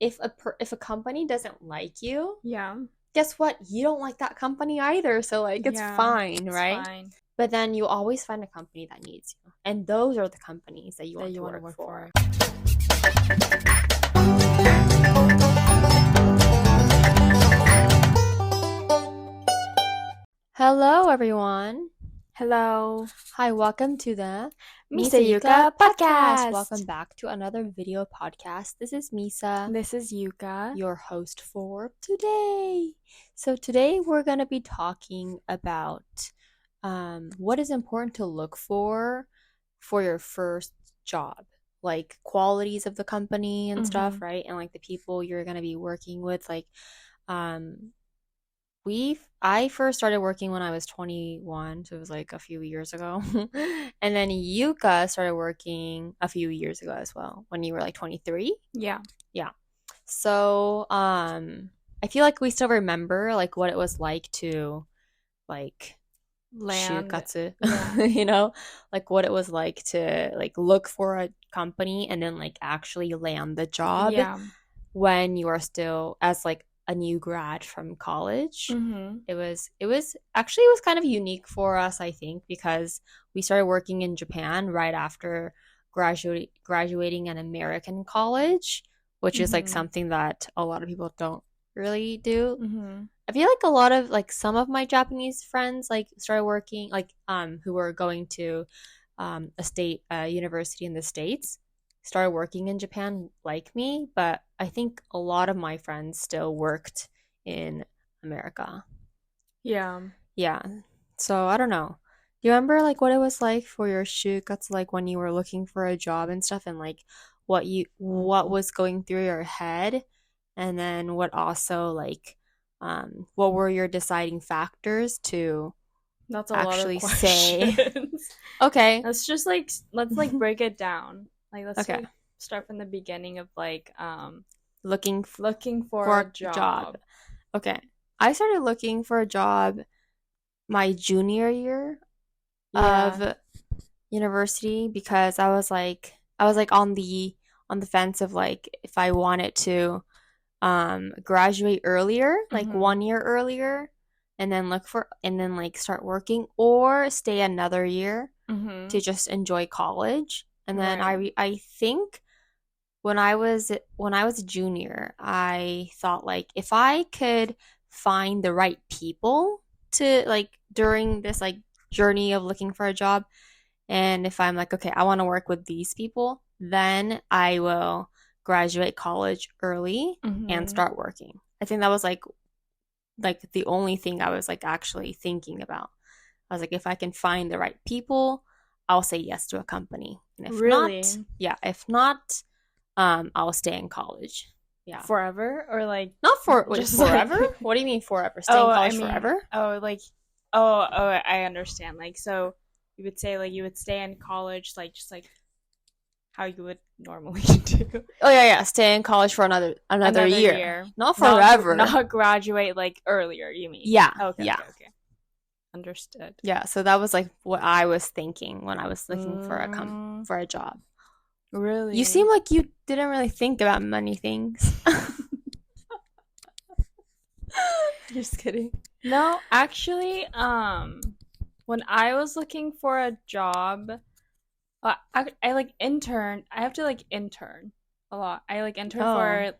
if a company doesn't like you, Yeah. guess what? You don't like that company either. So like it's fine, It's right? fine. But then you always find a company that needs you. And those are the companies that you That want you to wanna work work for. Hello, everyone. Hello. Hi, welcome to the Misa Yuka podcast. Welcome back to another video podcast. This is Misa, This is Yuka. your host for today. So today we're going to be talking about what is important to look for your first job, like qualities of the company and stuff, right? And like the people you're going to be working with, like um I first started working when I was 21, so it was like a few years ago. And then Yuka started working a few years ago as well, when you were like 23. Yeah. Yeah. So, I feel like we still remember like what it was like to like Land. shukatsu, Yeah. you know, like what it was like to like look for a company and then like actually land the job Yeah. when you are still as like a new grad from college. It was actually, it was kind of unique for us, I think, because we started working in Japan right after graduating an American college, which is like something that a lot of people don't really do. I feel like a lot of like some of my Japanese friends like started working like who were going to a state university in the States started working in Japan like me, but I think a lot of my friends still worked in America. Yeah. Yeah. So I don't know. Do you remember like what it was like for your shukatsu, like when you were looking for a job and stuff, and like what was going through your head, and then what also like what were your deciding factors to That's a lot of actually say questions. okay, Let's break it down. Like let's okay, start from the beginning of like looking looking for for a a job. job. Okay. I started looking for a job my junior year Yeah. of university because I was like on the fence of like if I wanted to graduate earlier, like 1 year earlier, and then like start working, or stay another year to just enjoy college. And then Right. I think when I was a junior, I thought like if I could find the right people to like during this like journey of looking for a job, and if I'm like, okay, I want to work with these people, then I will graduate college early and start working. I think that was like the only thing I was like actually thinking about. I was like, if I can find the right people, I'll say yes to a company. And if Really? not, yeah, if not, I'll stay in college. Yeah. Forever or like Not for just forever? like What do you mean forever? Stay in college forever? like I understand. Like so you would say like you would stay in college like just like how you would normally do. Oh yeah. Stay in college for another year. Not forever. Not graduate like earlier, you mean? Yeah. Okay, Yeah. okay. Understood. Yeah, so that was like what I was thinking when I was looking for a job. Really? You seem like you didn't really think about many things. Just kidding. No, actually, when I was looking for a job, I like interned. I have to like intern a lot. I like interned for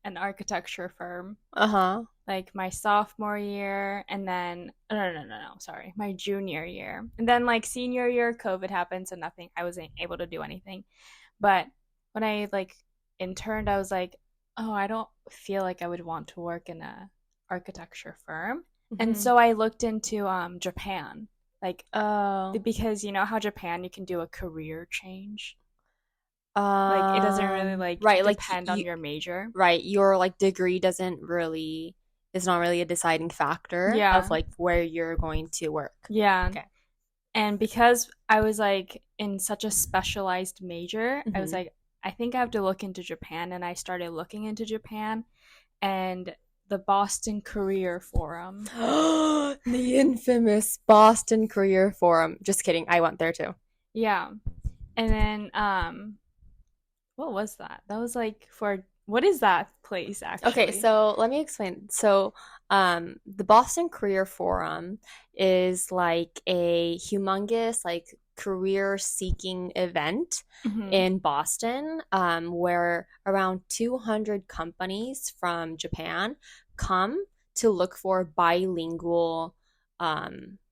an architecture firm. Uh-huh. Like my sophomore year, and then no, sorry, my junior year, and then like senior year, COVID happened, so nothing. I wasn't able to do anything. But when I like interned, I was like, oh, I don't feel like I would want to work in a architecture firm, and so I looked into Japan, like because you know how Japan you can do a career change. Like it doesn't really like right, depend on your major. Right, your like degree is not really a deciding factor of like where you're going to work. Yeah. Okay. And because I was like in such a specialized major, I was like, I think I have to look into Japan, and I started looking into Japan and the Boston Career Forum. The infamous Boston Career Forum. Just kidding, I went there too. Yeah. And then what was that? That was like for what is that place Okay, actually? so let me explain. So, the Boston Career Forum is like a humongous, like, career seeking event Mm-hmm. in Boston, where around 200 companies from Japan come to look for bilingual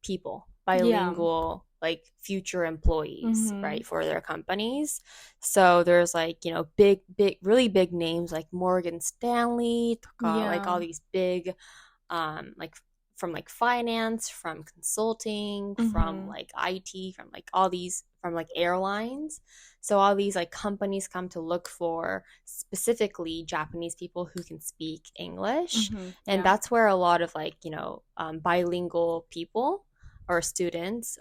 people, Yeah. bilingual, like, future employees, Mm-hmm. right, for their companies. So there's, like, big, really big names like Morgan Stanley, like Yeah. all these big, like, from like finance, from consulting, from Mm-hmm. like IT, from like all these, from like airlines. So all these like companies come to look for specifically Japanese people who can speak English, Mm-hmm. and Yeah. that's where a lot of, like, bilingual people or students,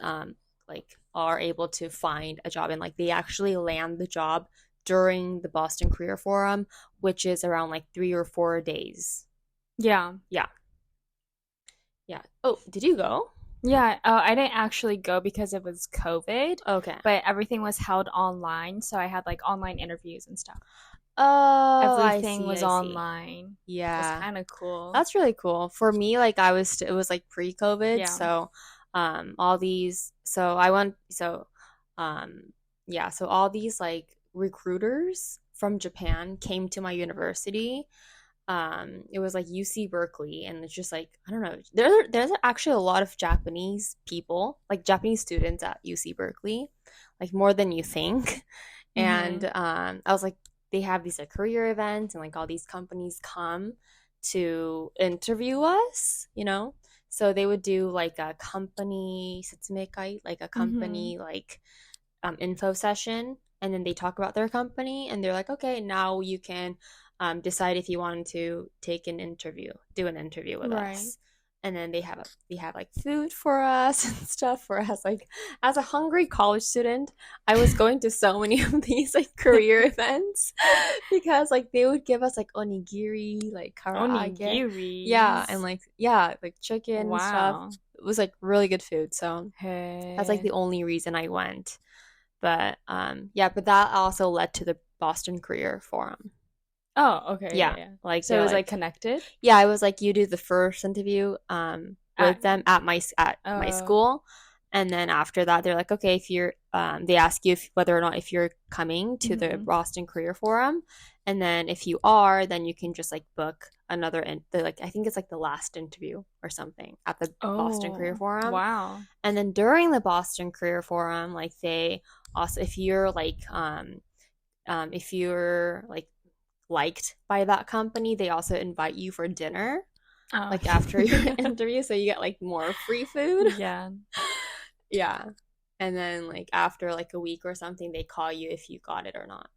like, are able to find a job, and like they actually land the job during the Boston Career Forum, which is around like 3 or 4 days. Yeah. Yeah, yeah. Oh, did you go? Yeah, I didn't actually go because it was COVID, Okay. but everything was held online, so I had like online interviews and stuff. Oh, I Everything see, was I see. online. It was Yeah. kind of cool. That's really cool. For me, like, it was like pre-COVID, Yeah. so all these so I went so yeah, so all these like recruiters from Japan came to my university. It was like UC Berkeley, and it's just like, I don't know. There's actually a lot of Japanese people, like Japanese students at UC Berkeley, like more than you think. And Mm-hmm. I was like, they have these like career events, and like all these companies come to interview us, you know? So they would do like a company setsumekai, like a Mm-hmm. company like info session, and then they talk about their company, and they're like, okay, now you can decide if you want to take an interview, do an interview with Right. us. And then they have like food for us and stuff for us. Like, as a hungry college student, I was going to so many of these like career events because like they would give us like onigiri, like karaage, yeah, Onigiris. and like, yeah, like chicken and stuff. Wow. It was like really good food. So that's like Hey. the only reason I went. But yeah, but that also led to the Boston Career Forum. Oh, okay, Yeah, yeah, yeah. like So it they're was like like, connected yeah, it was like you do the first interview at with them at my school, and then after that they're like, okay, if you're they ask you if, whether or not if you're coming to the mm-hmm. Boston Career Forum, and then if you are, then you can just like book another like, I think it's like the last interview or something at the Boston Career Oh, Forum. wow. And then during the Boston Career Forum, like they also, if you're like liked by that company, they also invite you for dinner, Oh, like after your yeah. interview, so you get like more free food. Yeah. Yeah. And then like after like a week or something, they call you if you got it or not.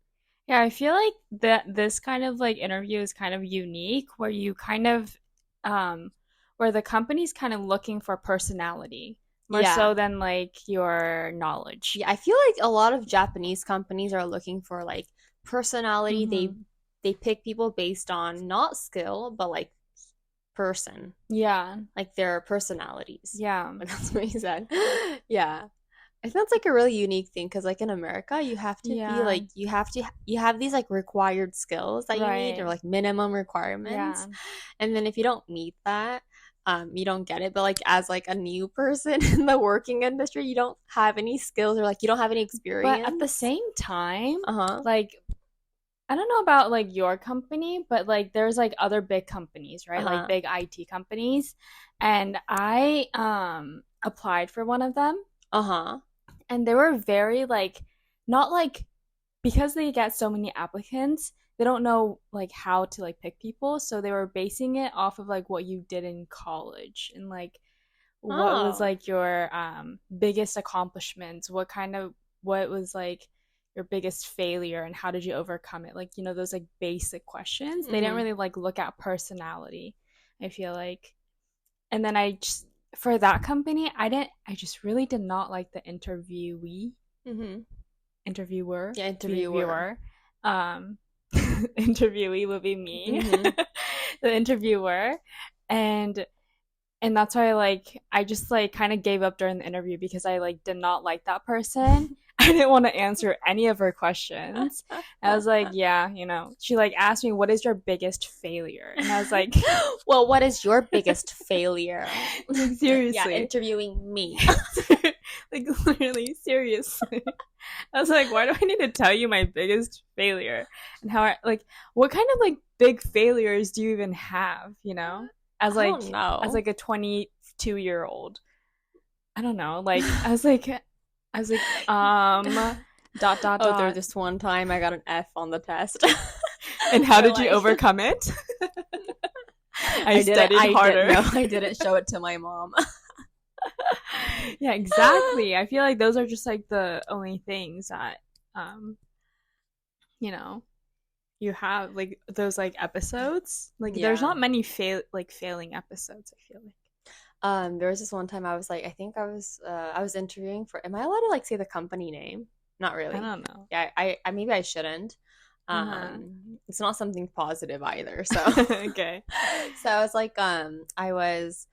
Yeah, I feel like that this kind of like interview is kind of unique where you kind of where the company's kind of looking for personality more Yeah. so than like your knowledge. Yeah, I feel like a lot of Japanese companies are looking for like personality. Mm-hmm. They pick people based on not skill, but like person, Yeah. like their personalities. Yeah. Like, that's what he said. Yeah. I think that's like a really unique thing, because like in America, Yeah. you have these like required skills that you need, or Right. like minimum requirements, Yeah. and then if you don't meet that, you don't get it. But like as like a new person in the working industry, you don't have any skills, or like you don't have any But at the experience. same time, Uh-huh. like I don't know about like your company, but like there's like other big companies, right? Like Uh-huh. big IT companies. And I applied for one of them Uh-huh. and they were very like not like because they get so many applicants, they don't know like how to like pick people, so they were basing it off of like what you did in college and like what was Oh. like your biggest accomplishments, what was like your biggest failure and how did you overcome it, like those like basic questions. They didn't Mm-hmm. really like look at personality, I feel like. And then I just for that company I just really did not like the Mm-hmm. interviewer, Yeah, interviewer. viewer, um, interviewee would be me, Mm-hmm. the interviewer, and And that's why I just kind of gave up during the interview because I did not like that person. I didn't want to answer any of her questions. I was like, yeah, she asked me, what is your biggest failure? And I was like, well, what is your biggest failure? Seriously. Yeah, interviewing me. Literally, seriously. I was like, why do I need to tell you my biggest failure? And how what kind of big failures do you even have, As I don't know. As a 22-year-old. I don't know. I was like, dot. Oh, there's this one time I got an F on the test. And how did you overcome it? I studied harder. I didn't show it to my mom. Yeah, exactly. I feel like those are just the only things that you have those episodes. There's not many failing episodes, I feel like. There was this one time I was I think I was interviewing for, am I allowed to say the company name? Not really. I don't know. Yeah, I maybe I shouldn't. It's not something positive either, so okay. So I was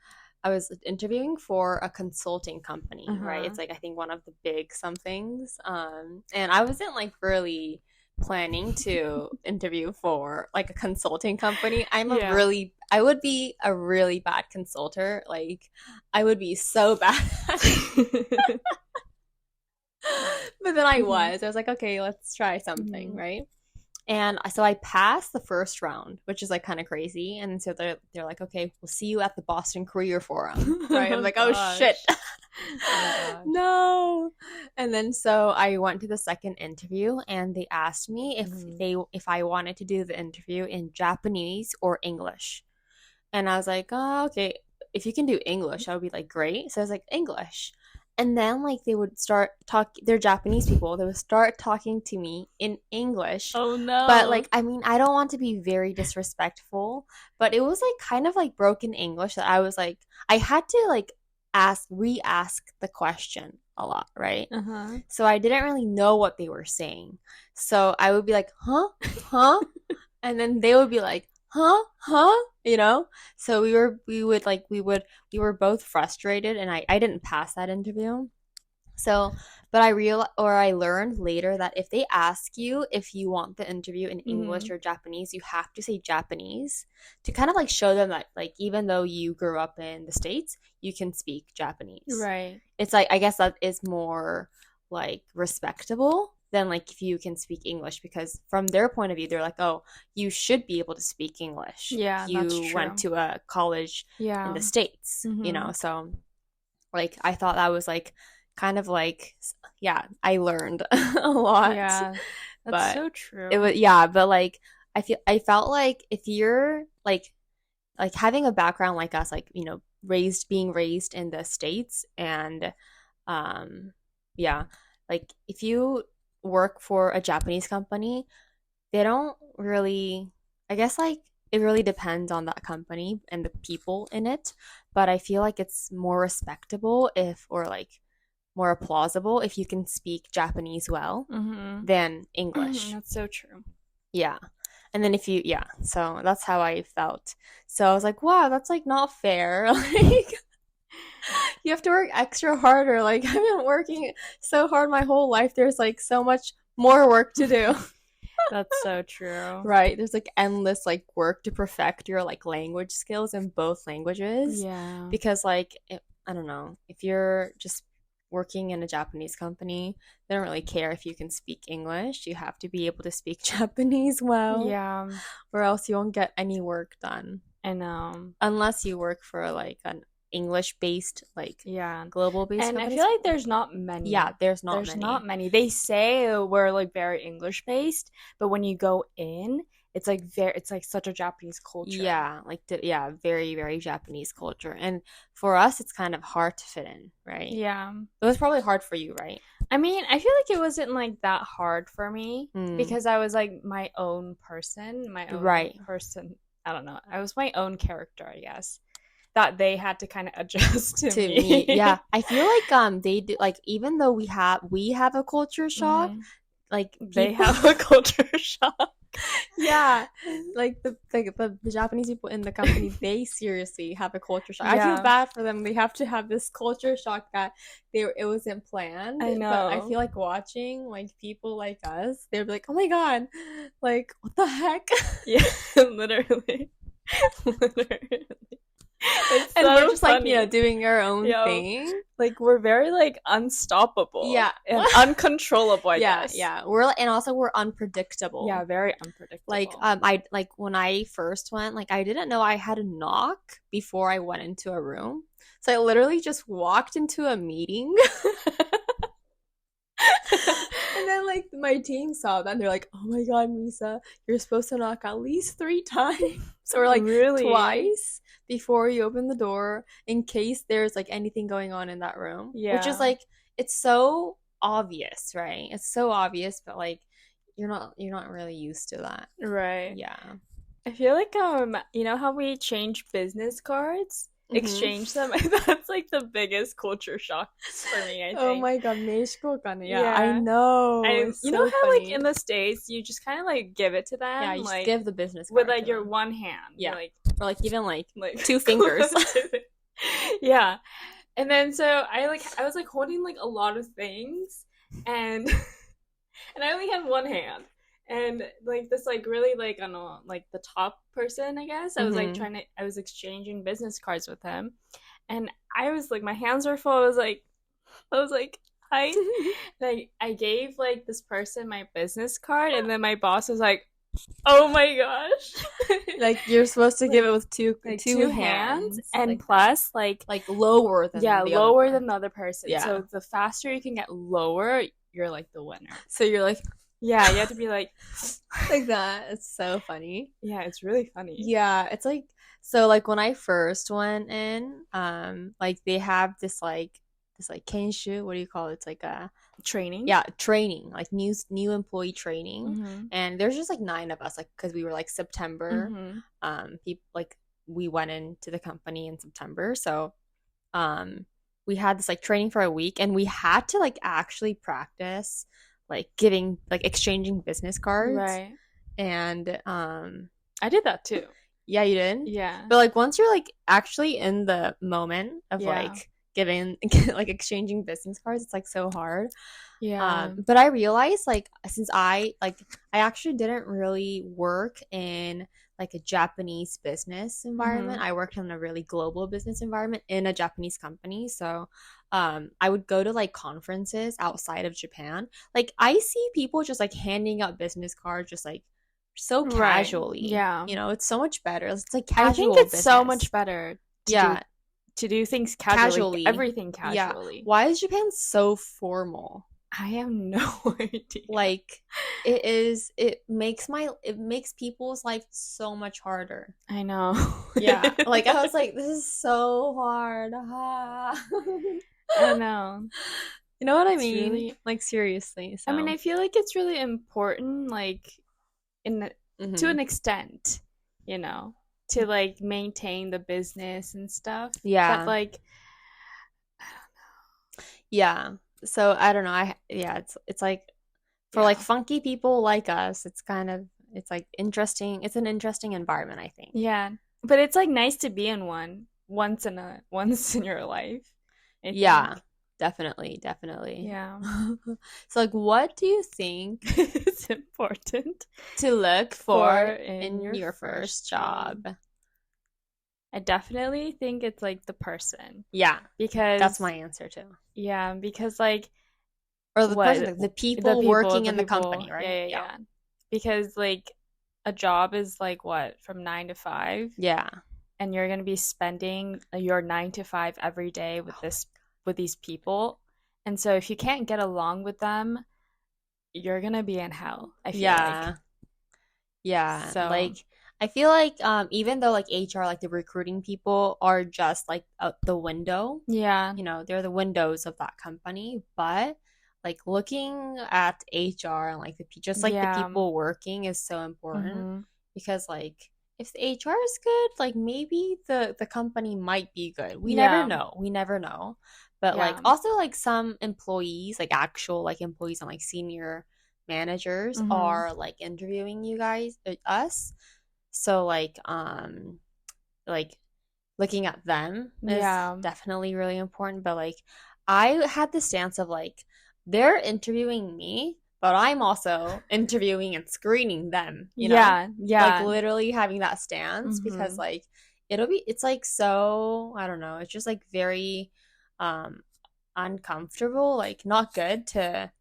I was interviewing for a consulting company, right? It's I think one of the big somethings. And I wasn't really planning to interview for a consulting company. I would be a really bad consultant. I would be so bad. But then I was okay, let's try something, right? And so I passed the first round, which is kind of crazy. And so they're like, okay, we'll see you at the Boston Career Forum. Right? I'm oh shit. Oh no. And then so I went to the second interview and they asked me if I wanted to do the interview in Japanese or English. And I was like, oh, okay, if you can do English, that would be great. So I was like, English. And then they would start they're Japanese people. They would start talking to me in English. Oh no. But I mean, I don't want to be very disrespectful, but it was kind of broken English that I was I had to re-ask the question a lot, right? So I didn't really know what they were saying. So I would be huh? And then they would be huh? So we were both frustrated, and I didn't pass that interview. So, but I learned later that if they ask you if you want the interview in English or Japanese, you have to say Japanese to kind of show them that even though you grew up in the States, you can speak Japanese. Right. It's I guess that is more respectable than if you can speak English, because from their point of view, they're oh, you should be able to speak English. Yeah, that's true. You went to a college in the States, so I thought that was kind of yeah, I learned a lot. Yeah, that's so true. It was but I felt if you're having a background like us, being raised in the States, and if you work for a Japanese company, they don't really, I guess it really depends on that company and the people in it, but I feel it's more respectable or more plausible if you can speak Japanese well than English. That's so true. Yeah. And then so that's how I felt. So I was wow, that's not fair. You have to work extra harder. I've been working so hard my whole life. There's so much more work to do. That's so true. Right. There's endless work to perfect your language skills in both languages. Yeah. Because I don't know, if you're just working in a Japanese company, they don't really care if you can speak English. You have to be able to speak Japanese well. Yeah. Or else you won't get any work done. I know. Unless you work for an English-based, global-based and companies. I feel there's not many. Yeah, there's not many. They say we're very English-based, but when you go in, it's it's such a Japanese culture. Yeah, very, very Japanese culture. And for us, it's kind of hard to fit in, right? Yeah. It was probably hard for you, right? I mean, I feel it wasn't that hard for me because I was my own person, my own person. I don't know. I was my own character, I guess. That they had to kind of adjust to me. Yeah, I feel they do, even though we have a culture shock, they have a culture shock. Yeah, like the Japanese people in the company, they seriously have a culture shock. I feel Yeah, bad for them. They have to have this culture shock that it wasn't planned. I But I know. feel like watching like people like us, they'd be like, "Oh my God, like what the heck?" Yeah, literally. Literally. It's And we're so just like, funny. doing our own Yeah, thing. like we're very like unstoppable Yeah. and uncontrollable, I Yeah, guess. yeah. And also we're unpredictable. Yeah, very Like unpredictable. I like when I first went, like I didn't know I had to knock before I went into a room. So I literally just walked into a meeting. And then like my team saw that and they're like, "Oh my God, Misa, you're supposed to knock at least 3 times or like Really? twice before you open the door in case there's like anything going on in that room." Which is Yeah. like it's so obvious, right? It's so obvious, but like you're not really used to that. Right. Yeah. I feel like you know how we change business cards? Mm-hmm. Exchange them? That's like the biggest culture shock for me, I Oh think. my God, meishiko yeah, I Yeah. know. And It's you know so how like in funny. the States you just kind of like give it to Yeah, them you just like give the business with card like to your them. one hand. Yeah. You're Or like even like like 2 fingers. yeah. And then so I was like holding like a lot of things and and I only had one hand. And like this like really like I don't know like the top person I guess I was like Mm-hmm. I was exchanging business cards with him and I was like my hands were full. I was like hi. And I gave like this person my business card and then my boss was like, oh my gosh. Like you're supposed to give like it with two like two two hands hands and like that. plus like Like lower than yeah the other lower one. than the other person, Yeah. so the faster you can get lower you're like the winner. So you're Yeah, you have to be like that. It's so funny. yeah, it's really funny. Yeah, it's like so like when I first went in, like they have this like kenshu, what do you call it? It's like a Training. yeah, training, like new employee training. Mm-hmm. And there's just like 9 of us, like because we were like September, Mm-hmm. people like we went into the company in September. So we had this like training for a week and we had to like actually practice like giving like exchanging business cards. Right. And I did that too. yeah, you did. Yeah. But like once you're like actually in the moment of Yeah. like giving like exchanging business cards, it's like so hard. Yeah. But I realized like since I actually didn't really work in like a Japanese business environment. Mm-hmm. I worked in a really global business environment in a Japanese company. So I would go to like conferences outside of Japan. Like I see people just like handing out business cards just like so Right. casually. Yeah. It's so much better. It's like I think casual it's so business. much better Yeah, to do things casually, everything Yeah. casually. Why is Japan so formal? I have no idea. Like it makes people's life so much harder. I know. Yeah. Like I was like, this is so hard. Ah. I know. You know what I It's mean? really Like seriously. I mean, So I feel like it's really important like to Mhm. an extent, to like maintain the business and stuff. But Yeah. like Yeah. So I don't know. It's like for like yeah. funky people like us, it's like interesting. It's an interesting environment, I think. Yeah. But it's like nice to be in one once in your life, I Yeah. think. Definitely, definitely. Yeah. So like what do you think It's important to look for for in in your your first first job? I definitely think it's like the person Yeah, that's because my answer too. yeah, because like Or the person, what like, the people working in the company, yeah, right? yeah, Yeah. yeah. Because like a job is like what from 9 to 5, Yeah. and you're gonna be spending your 9 to 5 every day with these people, and so if you can't get along with them, you're gonna be in hell. I feel like Yeah. Yeah. so. Like I feel like even though like HR, like the recruiting people are just like the window, Yeah. they're the windows of that company, but like looking at HR and like just like the Yeah. people working is so important Mm-hmm. because like if the HR is good, like maybe the company might be good. We never Yeah. know. We never know. But like Yeah. also like some employees, like actual like employees on like senior managers are like interviewing you guys, us. So like looking at them is definitely really important. But like I had the stance of like they're interviewing me, but I'm also interviewing and screening them, you know? Like literally having that stance because like it's like so, I don't know, it's just like very uncomfortable, like not good to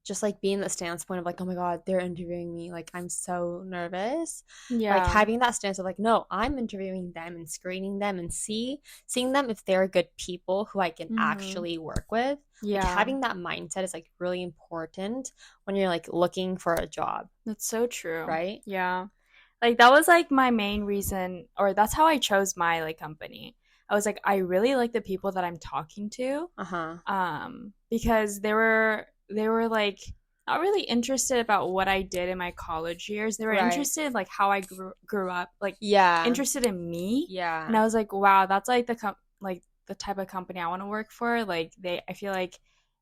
just like be in the standpoint of like, oh my God, they're interviewing me. Like I'm so nervous. Like having that stance of like, no, I'm interviewing them and screening them and seeing them if they're good people who I can actually work with. Like having that mindset is like really important when you're like looking for a job. That's so true. Right? Yeah. Like that was like my main reason, or that's how I chose my like company. I was like, I really like the people that I'm talking to. Because they were like not really interested about what I did in my college years. They were interested in like how I grew up, like interested in me. Yeah. And I was like, wow, that's like the type of company I want to work for. Like I feel like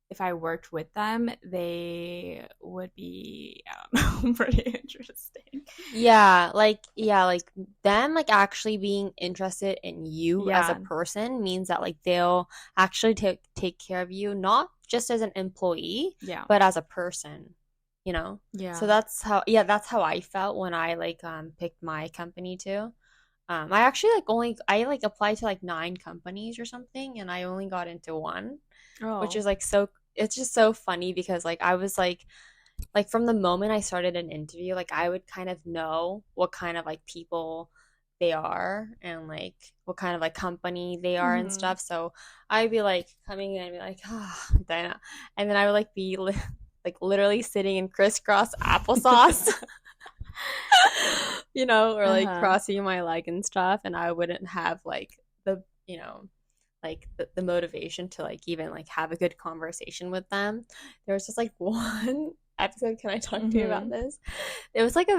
if I worked with them, they would be, I don't know, pretty interesting. Yeah, like them like actually being interested in you as a person means that like they'll actually take care of you, not just as an employee, but as a person, you know? Yeah. So that's how I felt when I like picked my company too. I actually like applied to like 9 companies or something and I only got into one. Which is like it's just so funny because like I was like from the moment I started an interview, like I would kind of know what kind of like people they are and like what kind of like company they are and stuff. So I'd be like coming in and be like, oh, Diana. And then I would like be like literally sitting in crisscross applesauce. You know, or like crossing my leg and stuff, and I wouldn't have like the, you know, like the motivation to like even like have a good conversation with them. There was just like one episode, can I talk to you about this? It was like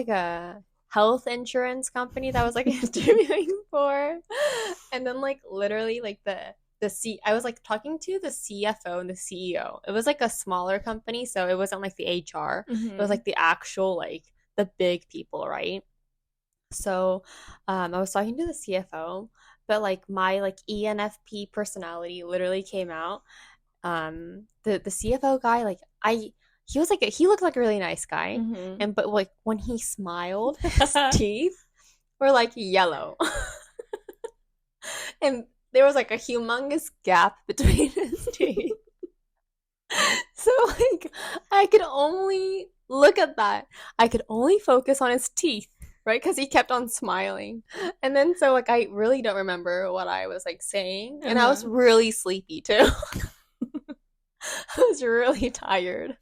a health insurance company that I was like interviewing for, and then like literally like I was like talking to the CFO and the CEO. It was like a smaller company, so it wasn't like the HR. It was like the actual like the big people, right? So I was talking to the CFO, but like my like ENFP personality literally came out. The CFO guy, like he was like he looked like a really nice guy, and but like when he smiled, his teeth were like yellow, and there was like a humongous gap between his teeth. So like I could only look at that. I could only focus on his teeth, right? Because he kept on smiling. And then so like I really don't remember what I was like saying. And I was really sleepy too. I was really tired.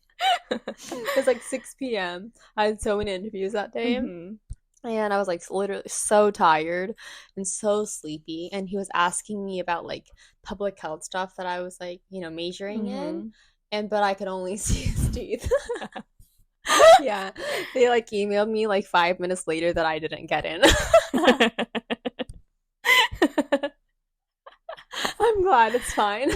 It was like 6 p.m. I had so many interviews that day. And I was like literally so tired and so sleepy. And he was asking me about like public health stuff that I was like, you know, majoring in. But I could only see his teeth. Yeah. They like emailed me like 5 minutes later that I didn't get in. I'm glad it's fine.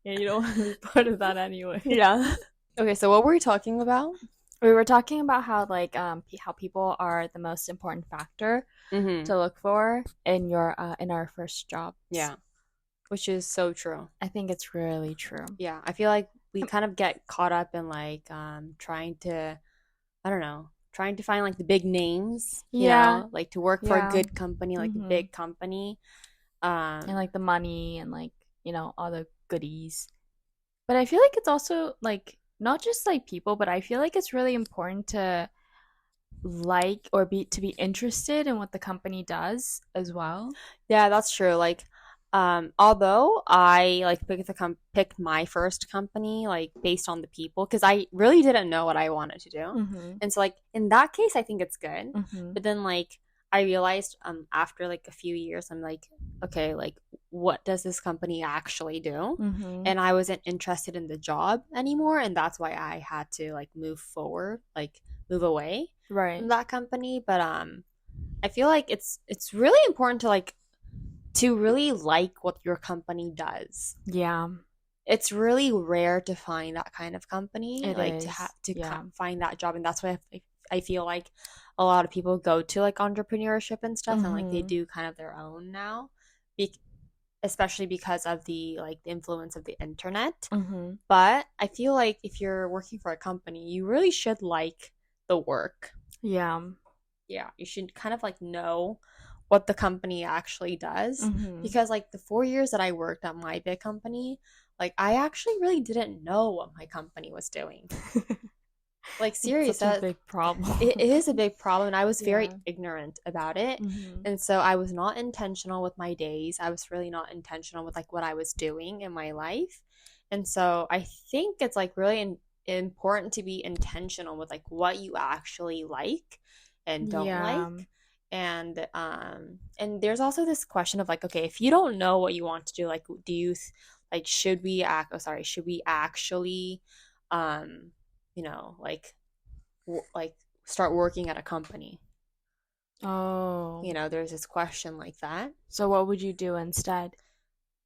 Yeah, you don't want to be part of that anyway. Yeah. Okay, so what were we talking about? We were talking about how like how people are the most important factor to look for in our first job. Yeah. Which is so true. I think it's really true. Yeah, I feel like we kind of get caught up in like trying to find like the big names, you know, like to work for a good company, like a big company, and like the money and like, you know, all the goodies. But I feel like it's also like not just like people, but I feel like it's really important to like or be interested in what the company does as well. Yeah, that's true. Like although I like picked my first company like based on the people because I really didn't know what I wanted to do. And so like in that case I think it's good. But then like I realized after like a few years I'm like, okay, like what does this company actually do? And I wasn't interested in the job anymore, and that's why I had to like move away from that company. But I feel like it's really important to really like what your company does. Yeah. it's really rare to find that kind of company, It like is. to Yeah. find that job. And that's why I feel like a lot of people go to like entrepreneurship and stuff, and like they do kind of their own now, especially because of the like the influence of the internet. But I feel like if you're working for a company, you really should like the work. Yeah. Yeah, you should kind of like know what the company actually does, because like the 4 years that I worked at my big company, like I actually really didn't know what my company was doing. Like serious, Such a that big problem. it is a big problem, and I was very Yeah. ignorant about it. And so I was not intentional with my days. I was really not intentional with like what I was doing in my life. And so I think it's like really important to be intentional with like what you actually like and don't Yeah. like. And there's also this question of like, okay, if you don't know what you want to do, like do you like should we actually um like like start working at a company? Oh. There's this question like that. So what would you do instead?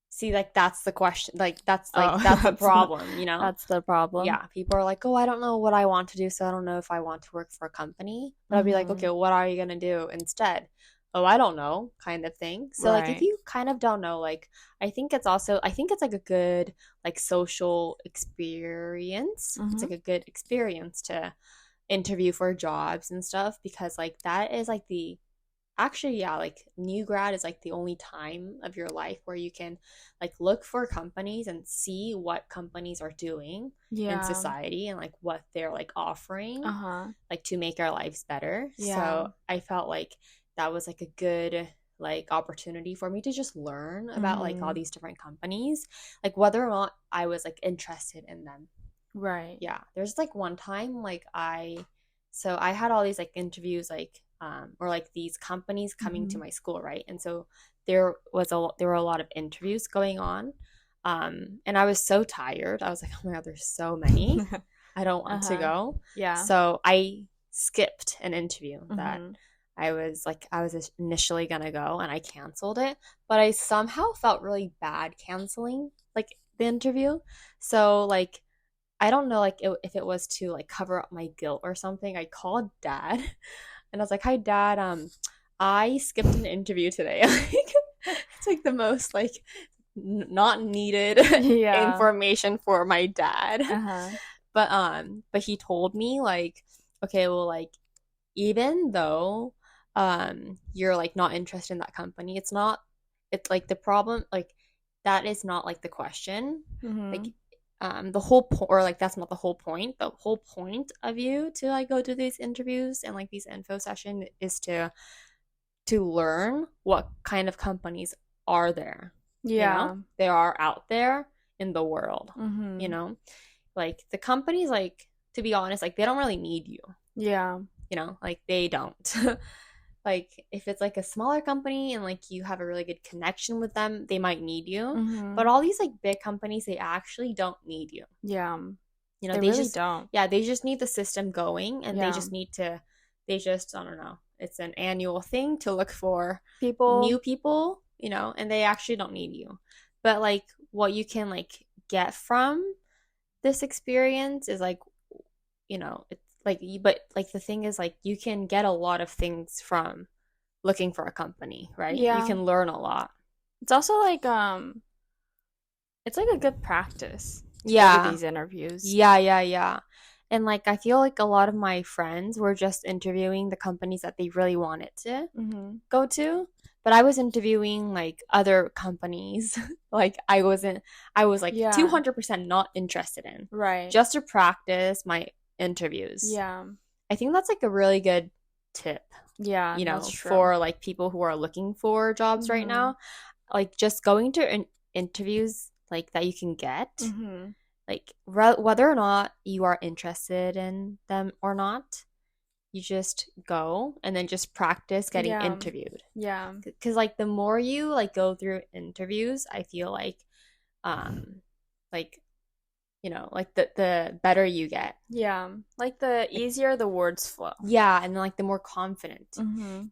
See, like that's the question. Oh, That's the problem. that's the problem. Yeah, people are like, oh, I don't know what I want to do, so I don't know if I want to work for a company. But I'll be like, okay, what are you gonna do instead? Oh, I don't know, kind of thing. So like if Right. you kind of don't know, like I think it's like a good like social experience. It's like a good experience to interview for jobs and stuff, because like that is like the actually, yeah, like new grad is like the only time of your life where you can like look for companies and see what companies are doing in Yeah. society and like what they're like offering Uh-huh. like to make our lives better. Yeah. So I felt like that was like a good like opportunity for me to just learn about like all these different companies, like whether or not I was like interested in them. Right. Yeah, there's like one time like so I had all these like interviews like or like these companies coming to my school, right? And so there were a lot of interviews going on, and I was so tired. I was like, oh my god, there's so many. I don't want to go. Yeah. So I skipped an interview that I was initially gonna go, and I canceled it. But I somehow felt really bad canceling like the interview. So like I don't know, like if it was to like cover up my guilt or something. I called dad, and I was like, "Hi, dad. I skipped an interview today." Like, it's like the most like not needed Yeah. information for my dad. Uh-huh. But he told me like, okay, well, like even though you're like not interested in that company, it's like the problem, like that is not like the question. Like the whole point, or like that's not the whole point. The whole point of you to like go to these interviews and like these info sessions is to learn what kind of companies are there. Yeah. They are out there in the world. Like the companies, like to be honest, like they don't really need you. Yeah. Like they don't. Like if it's like a smaller company and like you have a really good connection with them, they might need you. But all these like big companies, they actually don't need you. Yeah. They really just don't. Yeah, they just need the system going, and Yeah. they just I don't know. It's an annual thing to look for People. new people, and they actually don't need you. But like what you can like get from this experience is like, it's like, but like the thing is like you can get a lot of things from looking for a company, right? Yeah. You can learn a lot. It's also like it's like a good practice to go Yeah. to these interviews. Yeah. And like I feel like a lot of my friends were just interviewing the companies that they really wanted to go to. But I was interviewing like other companies like I was like 200% not interested in. Right. Just to practice my interviews. Yeah. I think that's like a really good tip. Yeah, that's true. For like people who are looking for jobs right now. Like just going to interviews like that you can get. Like whether or not you are interested in them or not, you just go and then just practice getting interviewed. Yeah. Because like the more you like go through interviews, I feel like like like the better you get. Yeah. Like the easier the words flow. Yeah, and then like the more confident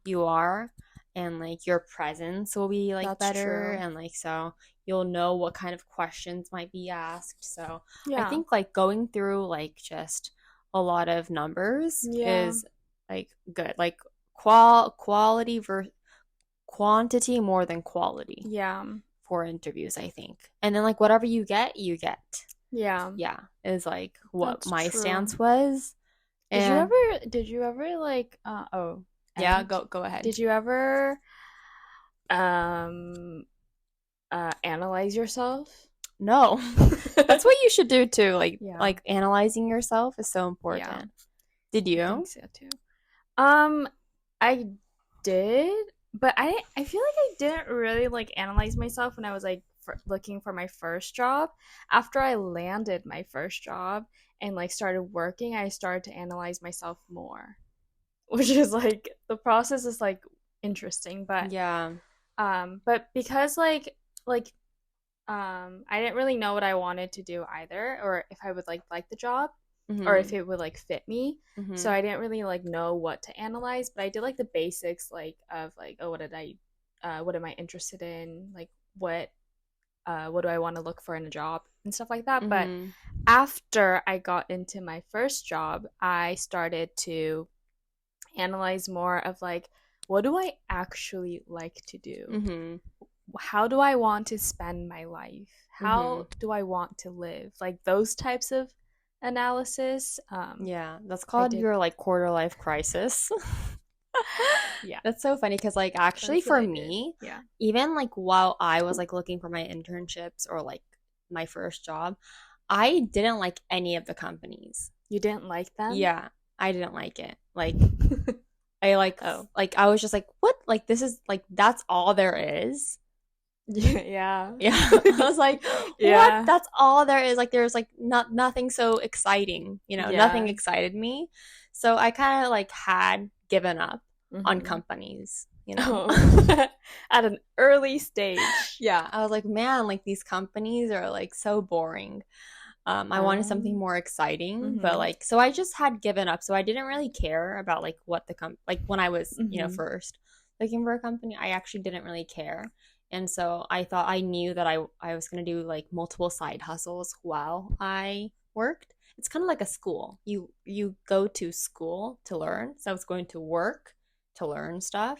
you are, and like your presence will be like That's better, true. and like so you'll know what kind of questions might be asked. So I Yeah. think like going through like just a lot of numbers Yeah. is like good. Like quality versus quantity more than quality Yeah. for interviews, I think. And then like whatever you get, you get. Yeah. Yeah, is like what That's my true. stance was. And Did you ever like yeah, and go ahead. did you ever um analyze yourself? No. That's what you should do too. Yeah. Like analyzing yourself is so Yeah. important. Did I think you? so too. Um, I did, but I feel like I didn't really like analyze myself when I was like looking for my first job. After I landed my first job and like started working, I started to analyze myself more, which is like the process is like interesting, Yeah. but because I didn't really know what I wanted to do either, or if I would like the job, or if Mhm. it would like fit me. So Mhm. I didn't really like know what to analyze, but I did like the basics like of like, oh, what am I interested in? Like what do I want to look for in a job and stuff like that. But Mhm. after I got into my first job, I started to analyze more of like, what do I actually like to do? Mhm. How do I want to spend my life? Mhm. How do I want to live? Like those types of analysis. Yeah, that's I called did. your like quarter life crisis. Yeah, That's so funny because like actually that's what for I did. me, Yeah. even like while I was like looking for my internships or like my first job, I didn't like any of the companies. You didn't like them? Yeah, I didn't like it. I Oh. like I was just like, what? Like this is like that's all there is. Yeah. Yeah. I was like, what? Yeah. That's all there is. Like there's like nothing so exciting, nothing Yeah. excited me. So I kind of like had given up on Mm-hmm. companies. Oh. At an early stage. Yeah. I was like, man, like these companies are like so boring. I wanted something Um. more exciting, but Mm-hmm. like so I just had given up. So I didn't really care about like what like when I was, Mm-hmm. first looking for a company, I actually didn't really care. And so I thought I knew that I was going to do like multiple side hustles while I worked. It's kind of like a school. You go to school to learn. So I was going to work to learn stuff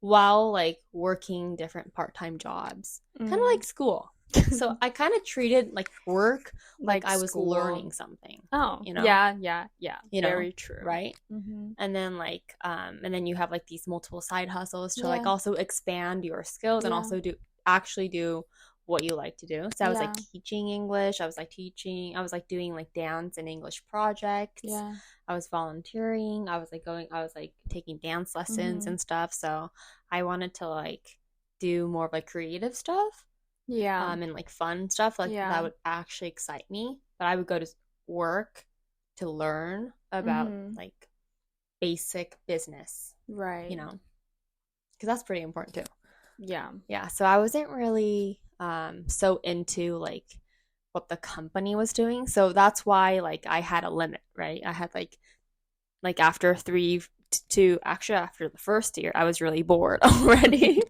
while like working different part-time jobs. Kind of Mm. like school. So I kind of treated like work like Like I was school. learning something, Oh, you know, yeah, yeah, yeah. you know, Very true. right? Mm-hmm. And then you have like these multiple side hustles to like Yeah, also expand your skills and yeah, also do what you like to do. So I was like yeah, teaching English, I was like doing like dance and English projects. yeah. I was volunteering, I was like taking dance lessons Mm-hmm. and stuff. So I wanted to like do more of like creative stuff Yeah, and like fun stuff like that yeah. would actually excite me. But I would go to work to learn about Mm-hmm. like basic business, Right. because that's pretty important too. Yeah. Yeah, so I wasn't really so into like what the company was doing. So that's why like I had a limit, right? I had like after three to actually after the first year, I was really bored already.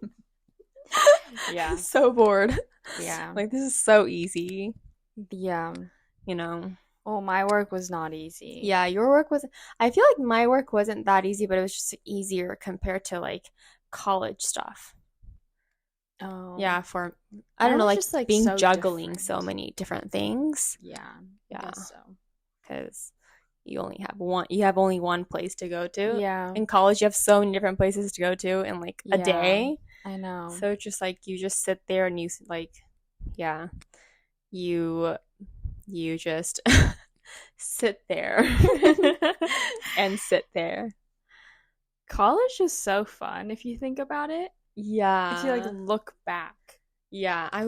Yeah. So bored. Yeah. Like this is so easy, Yeah. you know. Well, my work was not easy. Yeah, your work was, I feel like my work wasn't that easy, but it was just easier compared to like college stuff. Oh, Yeah, for, I don't mine know, was like just like being so juggling so different. many different things. Yeah, I Yeah, guess so. because you have only one place to go to. Yeah. In college, you have so many different places to go to in like a Yeah. day. I know. So it's just like you just sit there and like, yeah, you you just sit there and sit there. College is so fun if you think about it. If you like Yeah. look back. Yeah, I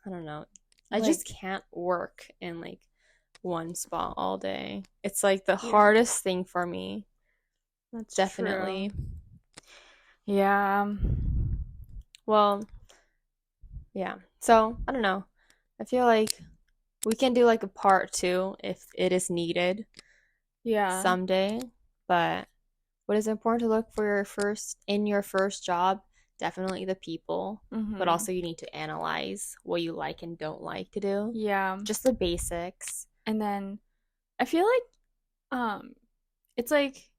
don't know. I just Like, can't work in like one spot all day. It's like the yeah, hardest thing for me. that's true. Definitely. Yeah. Well, yeah. So, I don't know. I feel like we can do like a part two if it is needed Yeah. someday. But what is important to look for your first job definitely the people, but also you need to analyze what you like and don't like to do. Yeah. Just the basics. And then I feel like it's like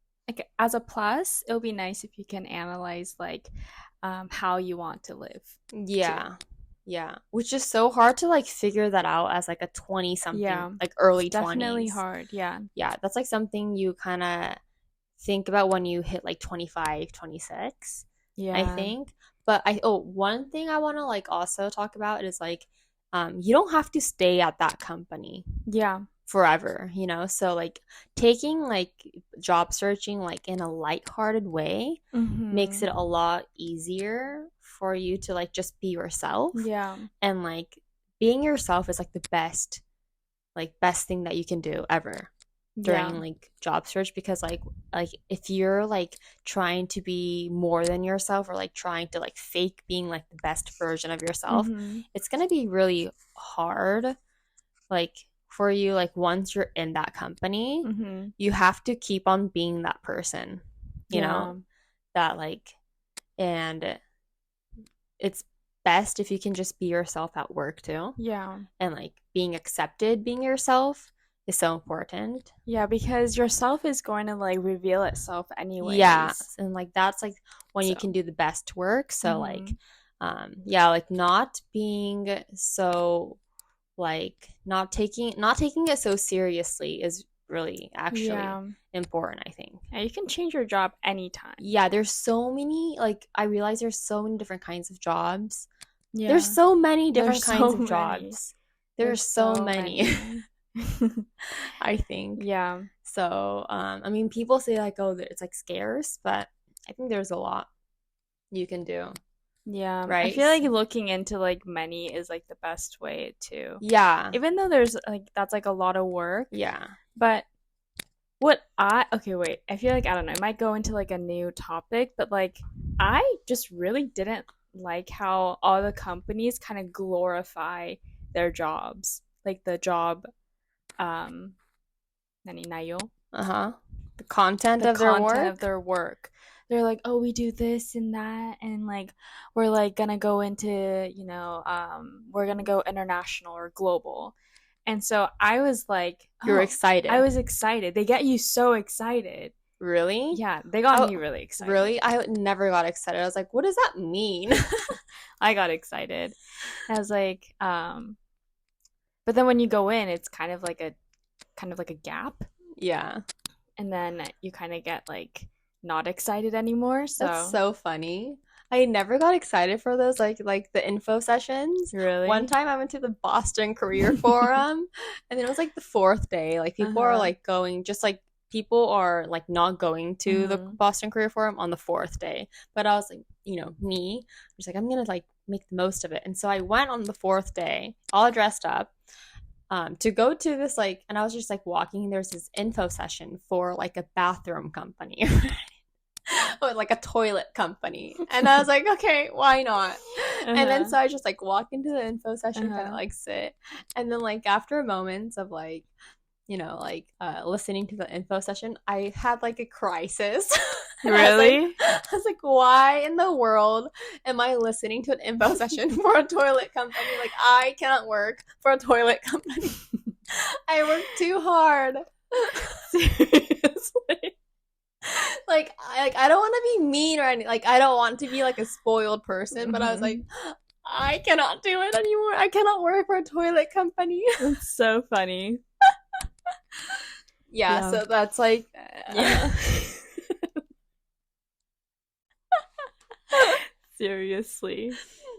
as a plus, it'll be nice if you can analyze like how you want to live. Yeah. Too. Yeah. Which is so hard to like figure that out as like a 20 something, like early 20s. Definitely hard. Yeah. Yeah, that's like something you kind of think about when you hit like 25, 26. Yeah. I think. But one thing I want to like also talk about is like you don't have to stay at that company. Yeah. Forever, you know? So like taking like job searching like in a lighthearted way makes it a lot easier for you to like just be yourself. Yeah. And like being yourself is like the best thing that you can do ever during like job search, because like if you're like trying to be more than yourself, or like trying to like fake being like the best version of yourself, it's gonna be really hard like for you. Like once you're in that company, you have to keep on being that person, you know, that like, and it's best if you can just be yourself at work too. Yeah. And like being accepted, being yourself is so important. Yeah, because yourself is going to like reveal itself anyways. Yeah. And like that's like when you can do the best work. So like like not being so like not taking it so seriously is really actually important, I think. Yeah, you can change your job anytime. Yeah, there's so many, like I realize there's so many different kinds of jobs. Yeah. There's so many different kinds of jobs. There's so many. I think. Yeah. So, I mean, people say like, oh, it's like scarce, but I think there's a lot you can do. Yeah. Right. I feel like looking into like many is like the best way too. Yeah. Even though there's like that's like a lot of work. Yeah. But I feel like I don't know, it might go into like a new topic, but like I just really didn't like how all the companies kind of glorify their jobs. Like the job nayo? The content of their work. They're like, oh, we do this and that, and like we're like gonna go into, you know, we're gonna go international or global. And so I was like, you're excited. I was excited. They get you so excited. Really? Yeah, they got me really excited. Really? I never got excited. I was like, what does that mean? I got excited. I was like, but then when you go in, it's kind of like a gap. Yeah. And then you kind of get like not excited anymore. So that's so funny. I never got excited for those like the info sessions. Really? One time I went to the Boston Career Forum, and it was like the fourth day. Like people are like going, just like people are like not going to the Boston Career Forum on the fourth day. But I was like, you know, me, I was like, I'm gonna like make the most of it. And so I went on the fourth day, all dressed up, to go to this like, and I was just like walking. There's this info session for like a bathroom company. Or like a toilet company, and I was like, okay, why not? And then so I just like walk into the info session, kind of like sit, and then like after moments of like, you know, like listening to the info session, I had like a crisis. Really? I was like, why in the world am I listening to an info session for a toilet company? Like, I cannot work for a toilet company. I work too hard. Seriously. Like I don't want to be mean or anything. Like I don't want to be like a spoiled person, but I was like, I cannot do it anymore. I cannot work for a toilet company. It's so funny. Yeah, so that's like yeah. Seriously.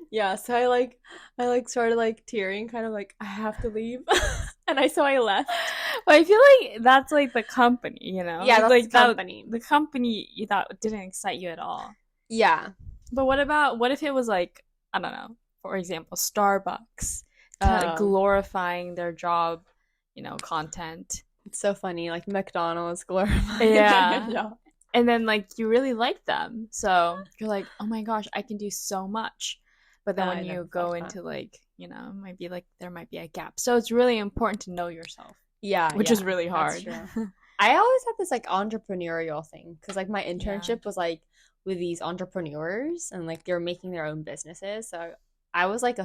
Yeah, so I started like tearing, kind of like I have to leave. And I left. But I feel like that's like the company, you know? Yeah, that's like the company. The company you thought didn't excite you at all. Yeah. But what if it was like, I don't know, for example, Starbucks glorifying their job, you know, content. It's so funny, like McDonald's glorifying their job. And then like you really like them. So you're like, oh my gosh, I can do so much. But then when you go into like, you know, might be like there might be a gap. So it's really important to know yourself. Yeah. Which is really hard. I always had this like entrepreneurial thing, because like my internship was like, with these entrepreneurs, and like they're making their own businesses. So I was like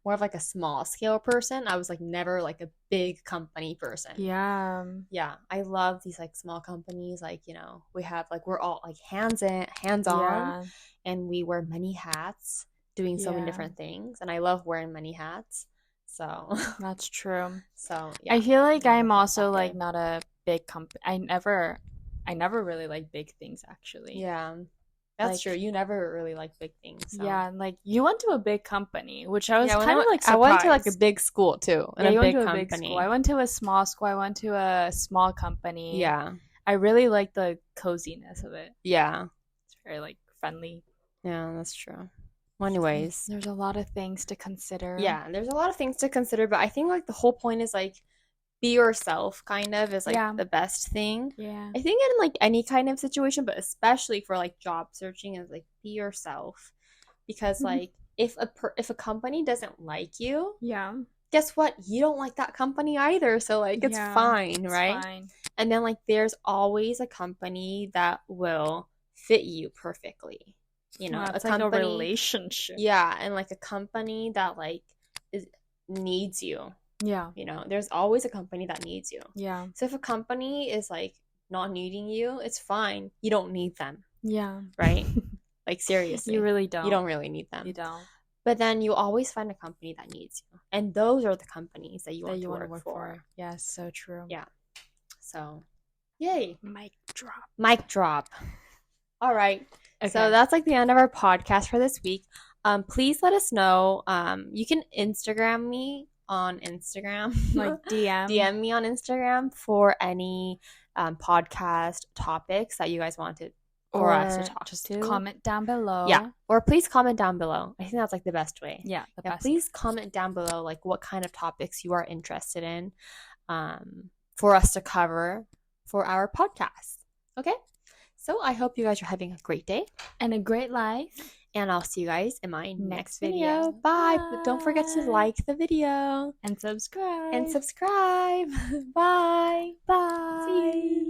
more of like a small scale person. I was like never like a big company person. Yeah. Yeah, I love these like small companies. Like, you know, we have like we're all like hands on, Yeah. and we wear many hats, doing so many different things. And I love wearing many hats. So That's true. so yeah, I feel like I'm that's also like good. not a big company. I never really like big things actually. Yeah, that's Like, true. You never really like big things. So. yeah, like you went to a big company, which I was Yeah, when kind of like I went to like a surprised. big school too, and Yeah, a you went big to a big school. I company. went to a small school. I went to a small company. Yeah, I really like the coziness of it. yeah, It's very like friendly. yeah. That's true. Well, anyways, There's a lot of things to consider. yeah, there's a lot of things to consider, but I think like the whole point is like be yourself kind of is like Yeah. the best thing. Yeah. I think in like any kind of situation, but especially for like job searching is like be yourself, because like if a company doesn't like you, Yeah. guess what? You don't like that company either. So like it's fine, right? Fine. And then like there's always a company that will fit you perfectly. You know, It's a like company, a relationship. yeah, and like a company that like needs you. Yeah. You know, there's always a company that needs you. Yeah. So if a company is like not needing you, it's fine. You don't need them. Yeah. Right? Like seriously. You really don't. You don't really need them. You don't. But then you always find a company that needs you. And those are the companies that you want to work for. Yes, so true. Yeah. So, yay. Mic drop. Mic drop. All right. Okay. So that's like the end of our podcast for this week. Please let us know. You can Instagram me on Instagram. Like DM me on Instagram for any podcast topics that you guys wanted for us to talk to. Comment down below. Yeah. Or please comment down below. I think that's like the best way. Yeah, the best. Please comment down below like what kind of topics you are interested in for us to cover for our podcast. Okay? So I hope you guys are having a great day. And a great life. And I'll see you guys in my next video. Bye. But don't forget to like the video. And subscribe. Bye. Bye. See you.